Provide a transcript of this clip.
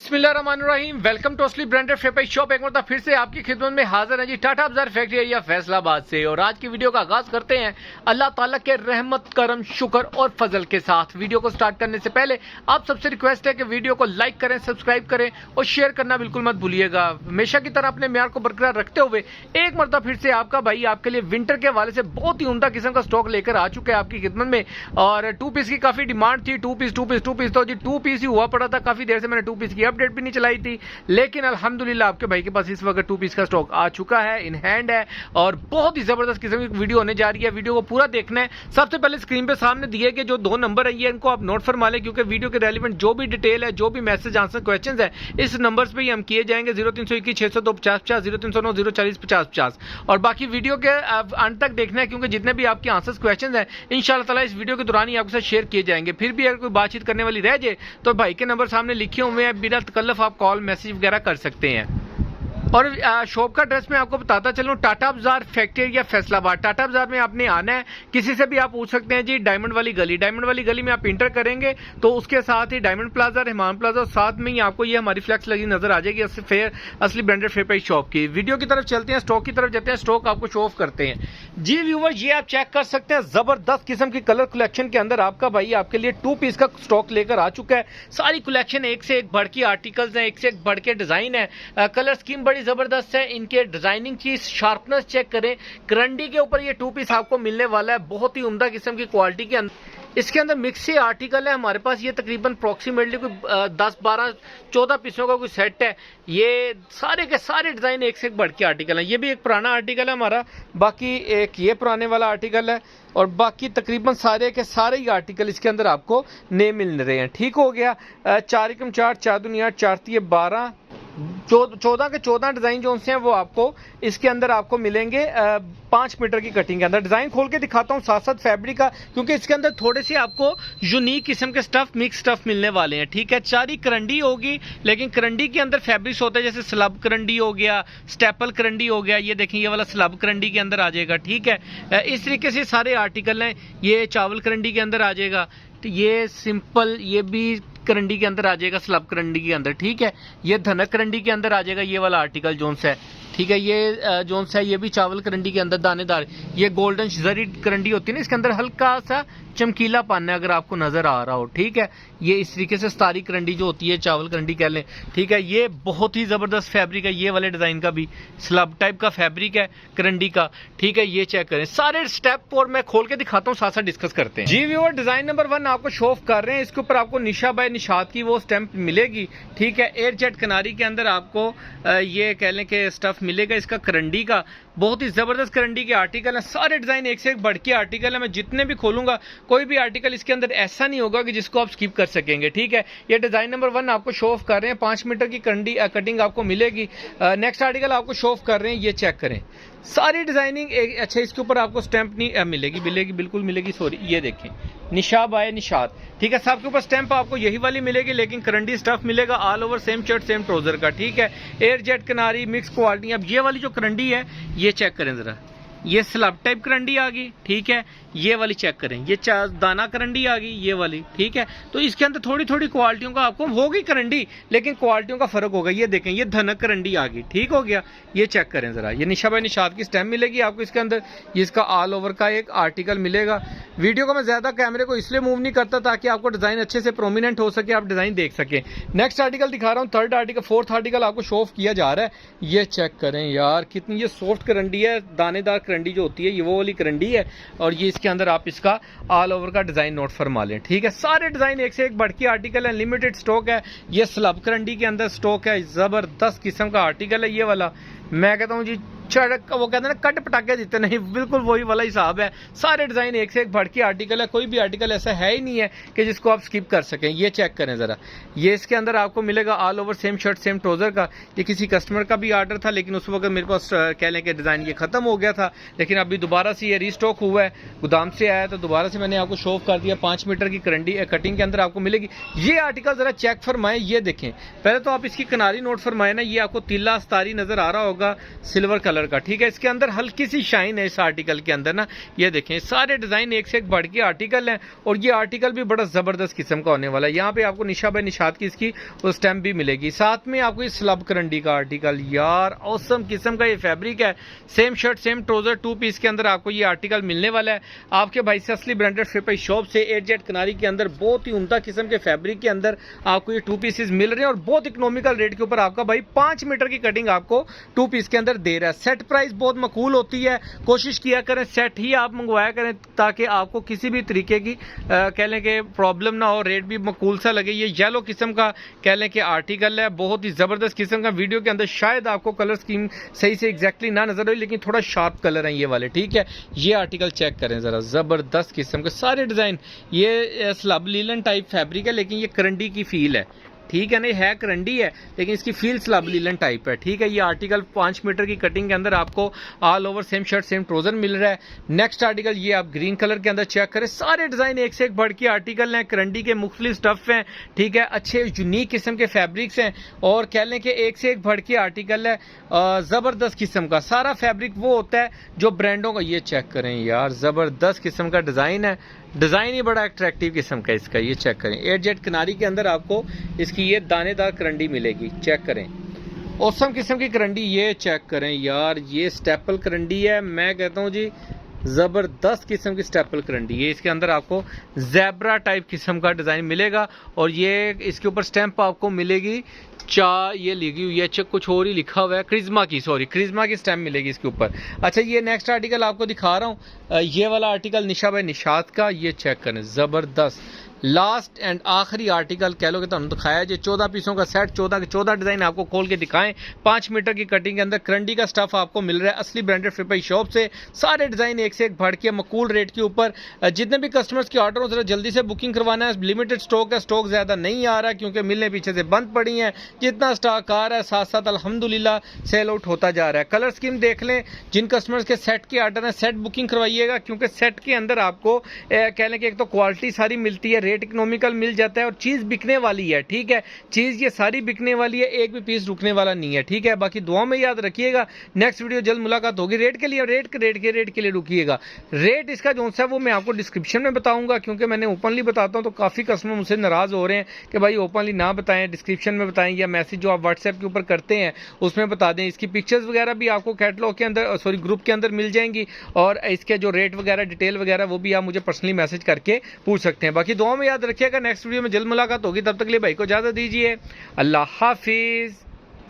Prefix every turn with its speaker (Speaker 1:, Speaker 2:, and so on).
Speaker 1: बिस्मिल्लाहिर्रहमानिर्रहीम। Welcome to असली branded फेपाई shop. एक बार फिर से आपकी खिदमत में हाजिर है जी टाटा बाजार फैक्ट्री एरिया फैसलाबाद से। और आज की वीडियो का आगाज करते हैं अल्लाह ताला के रहमत करम शुक्र और फजल के साथ। वीडियो को स्टार्ट करने से पहले आप सबसे रिक्वेस्ट है कि वीडियो को लाइक करें, सब्सक्राइब करें और शेयर करना बिल्कुल मत भूलिएगा। हमेशा की तरह अपने म्यार को बरकरार रखते हुए एक मरतबा फिर से आपका भाई आपके लिए विंटर के हवाले से बहुत ही उम्दा किस्म का स्टॉक लेकर आ चुके हैं आपकी खिदमत में। और 2 पीस की काफी डिमांड थी। 2 पीस तो जी 2 पीस ही हुआ पड़ा था। काफी देर से मैंने 2 पीस की अपडेट भी नहीं चलाई थी, लेकिन अल्हम्दुलिल्लाह आपके भाई के पास इस वक्त 2 पीस का स्टॉक आ चुका है, इन हैंड है और बहुत ही जबरदस्त किस्म की वीडियो होने जा रही है। वीडियो को पूरा देखना है। सबसे पहले स्क्रीन पे सामने दिए गए जो 2 नंबर है ये इनको आप नोट फरमा लें, क्योंकि वीडियो के रेलिवेंट जो भी डिटेल है, जो भी मैसेज आंसर क्वेश्चन है, इस नंबर्स पे ही हम किए जाएंगे। 0321 602 50 50, 0309 040 50 50। और बाकी वीडियो के अंत तक देखना है, क्योंकि जितने भी आपके आंसर क्वेश्चन है इंशाल्लाह ताला इस वीडियो के दौरान ही आपके साथ शेयर किए जाएंगे। फिर भी अगर कोई बातचीत करने वाली रह जाए तो भाई के नंबर सामने लिखे हुए हैं, बिना तकल्लुफ आप कॉल मैसेज वगैरह कर सकते हैं। और शॉप का एड्रेस मैं आपको बताता चलूं, टाटा बाजार फैक्ट्री एरिया फैसलाबाद। टाटा बाजार में आपने आना है, किसी से भी आप पूछ सकते हैं जी डायमंड वाली गली में आप इंटर करेंगे तो उसके साथ ही डायमंड प्लाजा, रहमान प्लाजा और साथ में ही आपको ये हमारी फ्लैक्स लगी नजर आ जाएगी असली ब्रांडेड फेयर शॉप की। वीडियो की तरफ चलते हैं, स्टॉक की तरफ जाते हैं, स्टॉक आपको शो ऑफ करते हैं जी व्यूवर। ये आप चेक कर सकते हैं, जबरदस्त किस्म की कलर कलेक्शन के अंदर आपका भाई आपके लिए 2 पीस का स्टॉक लेकर आ चुका है। सारी कलेक्शन एक से एक बढ़ के आर्टिकल्स हैं, एक से एक बढ़ के डिजाइन है। कलर स्कीम बड़ी जबरदस्त है। इनके डिजाइनिंग की शार्पनेस चेक करें। करंडी के ऊपर ये 2 पीस आपको मिलने वाला है, बहुत ही उम्दा किस्म की क्वालिटी के अंदर। इसके अंदर मिक्स से आर्टिकल है हमारे पास। ये तकरीबन अप्रोक्सीमेटली कोई 10 12 14 पीसों का कोई सेट है। ये सारे के सारे डिजाइन एक से एक बढ़ के आर्टिकल है। ये भी एक पुराना आर्टिकल है हमारा, बाकी एक ये पुराने वाला आर्टिकल है और बाकी तकरीबन सारे के सारे ही आर्टिकल इसके अंदर आपको नए मिल रहे हैं। ठीक हो गया। 4 एकम 4 4 दुनिया 4 12 14 के 14 डिजाइन जो हैं वो आपको इसके अंदर आपको मिलेंगे 5 मीटर की कटिंग के अंदर। डिजाइन खोल के दिखाता हूँ साथ साथ फैब्रिक का, क्योंकि इसके अंदर थोड़े से आपको यूनिक किस्म के स्टफ, मिक्स स्टफ मिलने वाले हैं। ठीक है, सारी करंडी होगी, लेकिन करंडी के अंदर फैब्रिक्स होते हैं, जैसे स्लब करंडी हो गया, स्टेपल करंडी हो गया। ये देखें, ये वाला स्लब करंडी के अंदर आ जाएगा। ठीक है, इस तरीके से सारे आर्टिकल हैं। ये चावल करंडी के अंदर आ जाएगा, तो ये सिंपल, ये भी करंडी के अंदर आ जाएगा, स्लब करंडी के अंदर। ठीक है, ये धनक करंडी के अंदर आ जाएगा ये वाला आर्टिकल जोन्स है। ठीक है, ये जोन्स है, ये भी चावल करंडी के अंदर दानेदार। ये गोल्डन जरी करंडी होती है ना, इसके अंदर हल्का सा चमकीला पान है अगर आपको नजर आ रहा हो। ठीक है, ये इस तरीके से स्टारी करंडी जो होती है, चावल करंडी कह लें। ठीक है, ये बहुत ही जबरदस्त फैब्रिक है। ये वाले डिजाइन का भी स्लब टाइप का फैब्रिक है करंडी का। ठीक है, ये चेक करें सारे स्टेप और मैं खोल के दिखाता हूँ, साथ साथ डिस्कस करते हैं जी व्यूअर। डिजाइन नंबर 1 आपको शो ऑफ कर रहे हैं। इसके ऊपर आपको निशा बाय निशात की वो स्टैंप मिलेगी। ठीक है, एयर जेट किनारी के अंदर आपको ये कह लें कि स्टफ मिलेगा इसका करंडी का। बहुत ही जबरदस्त करंडी के आर्टिकल है। सारे डिजाइन एक से एक बढ़ के आर्टिकल है। मैं जितने भी खोलूंगा कोई भी आर्टिकल इसके अंदर ऐसा नहीं होगा कि जिसको आप स्किप कर सकेंगे। ठीक है, ये डिजाइन नंबर 1 आपको शो ऑफ कर रहे हैं। 5 मीटर की कटिंग आपको मिलेगी। नेक्स्ट आर्टिकल आपको शो ऑफ कर रहे हैं, ये चेक करें सारी डिजाइनिंग। अच्छा, इसके ऊपर आपको स्टैंप नहीं मिलेगी, बिल्कुल मिलेगी, सॉरी, ये देखें निशा बाय निशात। ठीक है, सबके ऊपर स्टैंप आपको यही वाली मिलेगी, लेकिन करंडी स्टफ मिलेगा all over, same shirt same trouser का। ठीक है, एयर जेट किनारी मिक्स क्वालिटी। अब ये वाली जो करंडी है ये चेक करें जरा, ये स्लब टाइप करंडी आ गई। ठीक है, ये वाली चेक करें, ये दाना करंडी आ गई ये वाली। ठीक है, तो इसके अंदर थोड़ी थोड़ी क्वालिटियों का आपको होगी करंडी, लेकिन क्वालिटियों का फर्क होगा। ये देखें, ये धनक करंडी आ गई। ठीक हो गया, ये चेक करें जरा, ये निशा बाय निशात की स्टैम्प मिलेगी आपको इसके अंदर। ये इसका ऑल ओवर का एक आर्टिकल मिलेगा। वीडियो को मैं ज्यादा कैमरे को इसलिए मूव नहीं करता ताकि आपको डिजाइन अच्छे से प्रोमिनेंट हो सके, आप डिजाइन देख सके। नेक्स्ट आर्टिकल दिखा रहा हूँ, 3rd आर्टिकल 4th आर्टिकल आपको शो ऑफ किया जा रहा है। ये चेक करें यार, कितनी ये सॉफ्ट करंडी है, दानेदार करंडी जो होती है ये वो वाली करंडी है। और ये इसके अंदर आप इसका ऑल ओवर का डिजाइन नोट फरमा लें। ठीक है, सारे डिजाइन एक से एक बढ़ के आर्टिकल है, लिमिटेड स्टॉक है। ये स्लब करंडी के अंदर स्टॉक है, जबरदस्त किस्म का आर्टिकल है ये वाला। मैं कहता हूँ जी वो कहते हैं ना कट पटाखे देते नहीं, बिल्कुल वही वाला हिसाब है। सारे डिजाइन एक से एक बढ़ के आर्टिकल है, कोई भी आर्टिकल ऐसा है ही नहीं है कि जिसको आप स्किप कर सकें। ये चेक करें जरा, ये इसके अंदर आपको मिलेगा all over same shirt same trouser का। ये किसी कस्टमर का भी ऑर्डर था, लेकिन उस वक्त मेरे पास कह लें कि डिजाइन ये खत्म हो गया था, लेकिन अभी दोबारा से ये रीस्टॉक हुआ है, गोदाम से आया, तो दोबारा से मैंने आपको शो ऑफ कर दिया। 5 मीटर की करंडी कटिंग के अंदर आपको मिलेगी। ये आर्टिकल जरा चेक फरमाएं, ये देखें। पहले तो आप इसकी किनारी नोट फरमाए ना, ये आपको तिल्ला अस्तारी नजर आ रहा होगा सिल्वर कलर कलर का, ठीक है। इसके अंदर हल्की सी शाइन है इस आर्टिकल के अंदर ना, ये देखें सारे डिजाइन एक से एक बढ़ के आर्टिकल हैं और ये आर्टिकल भी बड़ा जबरदस्त किस्म का होने वाला है। यहाँ पे आपको निशा बाय निशात की इसकी वो स्टैम्प भी मिलेगी, साथ में आपको ये स्लब करंडी का आर्टिकल, यार औसम किस्म का ये फैब्रिक है। Same shirt same trouser 2 piece के अंदर आपको ये आर्टिकल मिलने वाला है आपके भाई से असली ब्रांडेड फेपाई शॉप से 8 कनारी के अंदर। बहुत ही उम्दा किस्म के फैब्रिक के अंदर आपको ये 2 पीसेस मिल रहे हैं और बहुत इकोनॉमिकल रेट के ऊपर आपका भाई 5 मीटर की कटिंग आपको 2 पीस के अंदर दे रहा है। सेट प्राइस बहुत मकूल होती है, कोशिश किया करें सेट ही आप मंगवाया करें ताकि आपको किसी भी तरीके की कह लें कि प्रॉब्लम ना हो, रेट भी मकूल सा लगे। ये येलो किस्म का कह लें कि आर्टिकल है, बहुत ही जबरदस्त किस्म का। वीडियो के अंदर शायद आपको कलर स्कीम सही से एग्जैक्टली ना नजर हो, लेकिन थोड़ा शार्प कलर है ये वाले, ठीक है। ये आर्टिकल चेक करें जरा, जबरदस्त किस्म के सारे डिजाइन। ये स्लब लीलन टाइप फैब्रिक है लेकिन ये करंडी की फील है, ठीक है। नहीं है करंडी है लेकिन इसकी फील स्लब लीलन टाइप है, ठीक है। ये आर्टिकल 5 मीटर की कटिंग के अंदर आपको all over same shirt same trouser मिल रहा है। नेक्स्ट आर्टिकल ये आप ग्रीन कलर के अंदर चेक करें, सारे डिजाइन एक से एक बढ़ के आर्टिकल हैं, करंडी के मुख्तलिफ स्टफ हैं, ठीक है। अच्छे यूनिक किस्म के फैब्रिक्स हैं और कह लें कि एक से एक बढ़ के आर्टिकल है, जबरदस्त किस्म का। सारा फैब्रिक वो होता है जो ब्रांडों का, ये चेक करें यार, जबरदस्त किस्म का डिजाइन है, डिजाइन ही बड़ा अट्रैक्टिव किस्म का इसका। ये चेक करें 8 कनारी के अंदर आपको इसकी ये दानेदार करंडी मिलेगी, चेक करें औसम किस्म की करंडी। ये चेक करें यार, ये स्टेपल करंडी है, मैं कहता हूँ जी जबरदस्त किस्म की स्टेपल करंडी है। इसके अंदर आपको ज़ेब्रा टाइप किस्म का डिजाइन मिलेगा और ये इसके ऊपर स्टैंप आपको मिलेगी ये लिखी हुई है, कुछ और ही लिखा हुआ है, क्रिज्मा की स्टैम्प मिलेगी इसके ऊपर। अच्छा ये नेक्स्ट आर्टिकल आपको दिखा रहा हूँ, ये वाला आर्टिकल निशा बाय निशात का, ये चेक करें जबरदस्त लास्ट एंड आखिरी आर्टिकल कह लो कि तुम दिखाया जो 14 पीसों का सेट, 14 के 14 डिजाइन आपको खोल के दिखाएं। 5 मीटर की कटिंग के अंदर करंडी का स्टफ आपको मिल रहा है असली ब्रांडेड फेपाई शॉप से। सारे डिजाइन एक से एक बढ़ के मकूल रेट के ऊपर। जितने भी कस्टमर्स की ऑर्डर हो जरा जल्दी से बुकिंग करवाना है, लिमिटेड स्टॉक है, स्टॉक ज्यादा नहीं आ रहा क्योंकि मिलने पीछे से बंद पड़ी हैं। जितना स्टॉक आ रहा है साथ साथ अल्हम्दुलिल्लाह सेल आउट होता जा रहा है। कलर स्कीम देख लें, जिन कस्टमर्स के सेट के ऑर्डर है सेट बुकिंग करवाइएगा क्योंकि सेट के अंदर आपको कह लें कि एक तो क्वालिटी सारी मिलती है, रेट इकोनॉमिकल मिल जाता है और चीज बिकने वाली है, ठीक है। चीज ये सारी बिकने वाली है, एक भी पीस रुकने वाला नहीं है, ठीक है। बाकी दुआ में याद रखिएगा, नेक्स्ट वीडियो जल्द मुलाकात होगी। रेट के लिए रेट के लिए रुकिएगा। रेट इसका जो सा वो मैं आपको डिस्क्रिप्शन में बताऊंगा क्योंकि मैंने ओपनली बताता हूं तो काफी कस्टमर मुझसे नाराज हो रहे हैं कि भाई ओपनली ना बताएं, डिस्क्रिप्शन में बताएं या मैसेज जो आप व्हाट्सएप के ऊपर करते हैं उसमें बता दें। इसकी पिक्चर्स वगैरह भी आपको कैटलॉग के अंदर ग्रुप के अंदर मिल जाएंगी और इसके जो रेट वगैरह डिटेल वगैरह वो भी आप मुझे पर्सनली मैसेज करके पूछ सकते हैं। बाकी दुआ में याद रखिएगा, नेक्स्ट वीडियो में जल्द मुलाकात होगी। तब तक के लिए भाई को इजाजत दीजिए, अल्लाह हाफिज।